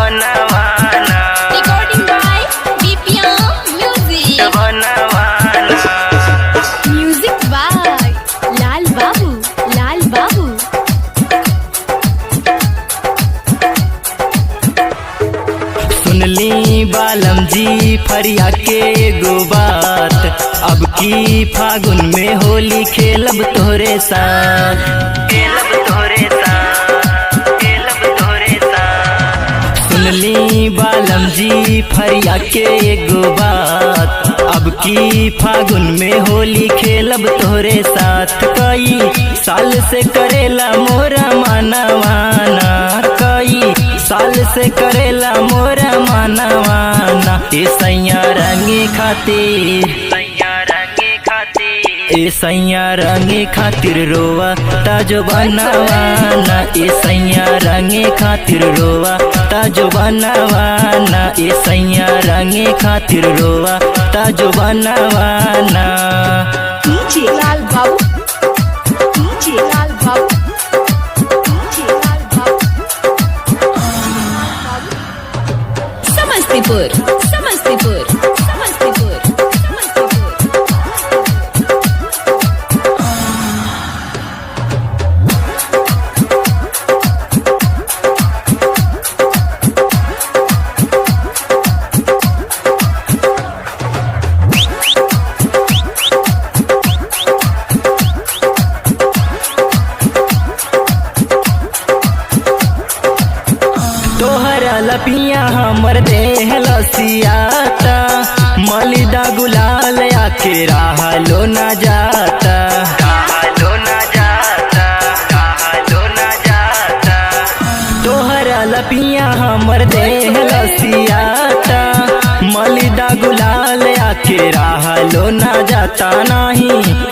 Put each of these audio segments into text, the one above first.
बनवाना Recording by BPM Music. बनवाना Music by Lal Babu. Lal Babu. सुनली बालम जी फरिया के एगो बात, अब की फागुन में होली खेलब तोहरे साथ, खेलब तोहरे साथ, खेलब तोहरे साथ। सुनली बालम जी फरिया के एगो बात, अब की फागुन में होली खेलब तोहरे साथ। कई साल से करेला मोरा मनवाना, कई साल से करेला मोरा मनवाना। ए सैया रंगे खातिर, सैया रंगे खातिर, ए सैया रंगे खातिर रोवा ताजो बनवाना। ए सैया रंगे खातिर रोवा ताजो बनवाना। ए सैया रंगे खातिर रोवा ताजो बनवाना। DJ Lal Babu. DJ Lal Babu. DJ Lal Babu. Samastipur, Samastipur, Samastipur, Samastipur. तोहरा लपिया हमर देह लसियाता, मलिदा गुलाल आके रहलो न जाता, रहलो न जाता, रहलो न जाता। तोहरा लपिया हमर देह लसियाता, मलिदा गुलाल आके रहलो न जाता। नाही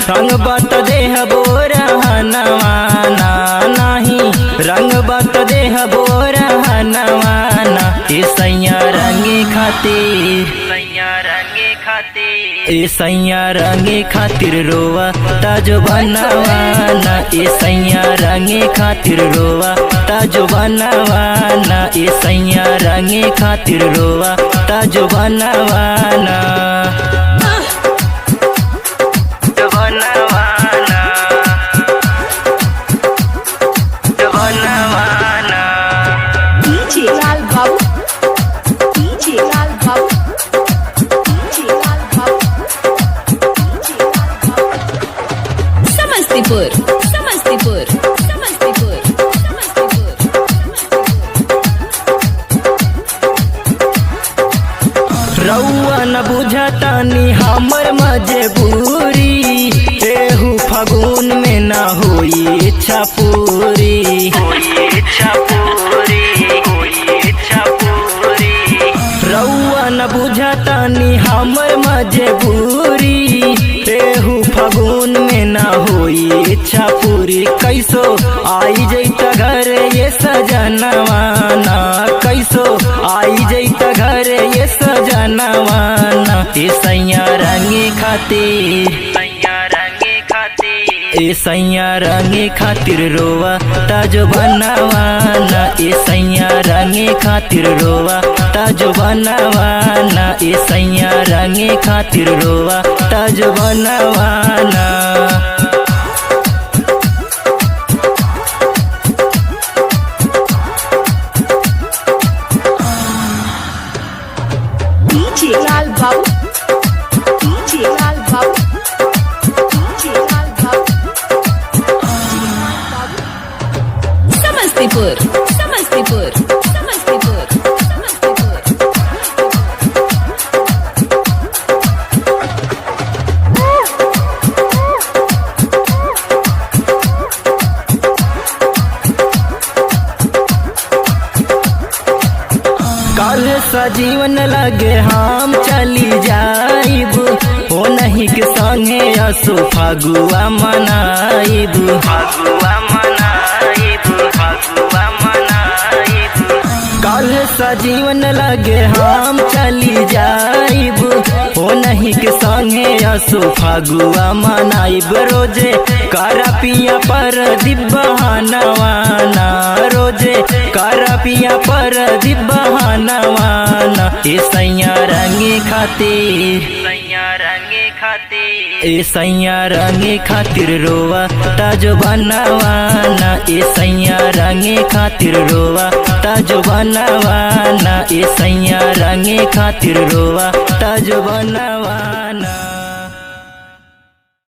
रंग बत देह बोरा नवाना, नाही रंग बत देह बोरा नवाना। ए सैया रंगे खातिर, सैया रंगे खातिर, ए सैया रंगे खातिर रोवा ताजो बनवाना। ए सैया रंगे खातिर रोवा ताजो बनवाना। ए सैया रंगे खातिर रोवा ताजो बनवाना, बनवाना, बनवाना। DJ Lal Babu. DJ Lal Babu. DJ Lal Babu. DJ Lal Babu. Samastipur, Samastipur, Samastipur, Samastipur. रउआ न बुझतानी हमर मजबूरी, एहू फागुन में न होई इच्छा पूरी, होई इच्छा पूरी, होई इच्छा पूरी। रउआ न बुझतानी हमर मजबूरी, एहू फागुन में न होई इच्छा पूरी। कैसो आई जैता घर ये सजनवाना, कैसो आई जैता घर ये सजनवाना। ए सैया रंगे खातिर, सैया रंगे खातिर, ए सैया रंगे खातिर रोवा ताजो बनवाना। ए सैया रंगे खातिर रोवा ताजो बनवाना। ए सैया रंगे खातिर रोवा ताजो बनवाना। DJ Lal Babu. DJ Lal Babu. DJ Lal Babu. DJ Lal Babu. Samastipur, Samastipur, Samastipur, Samastipur. काल सजीवन लगे हम चली जाइब, हो नहीं के संगे असो फागुआ मनाइब, फागुआ मनाइब, फागुआ मनाइब। काल सजीवन लगे हम चली जाइब, हो नहीं के संगे असो फागुआ मनाइब। रोजे कारा पिया पर दिब्बा नवाना, रोजे कारा पिया पर दिब्बा ए सैया रंगे खातिर ए सैया रंगे खातिर रोवा ताजो बनवाना ए सैया रंगे खातिर रोवा ताजो बनवाना ए सैया रंगे खातिर रोवा ताजो बनवाना।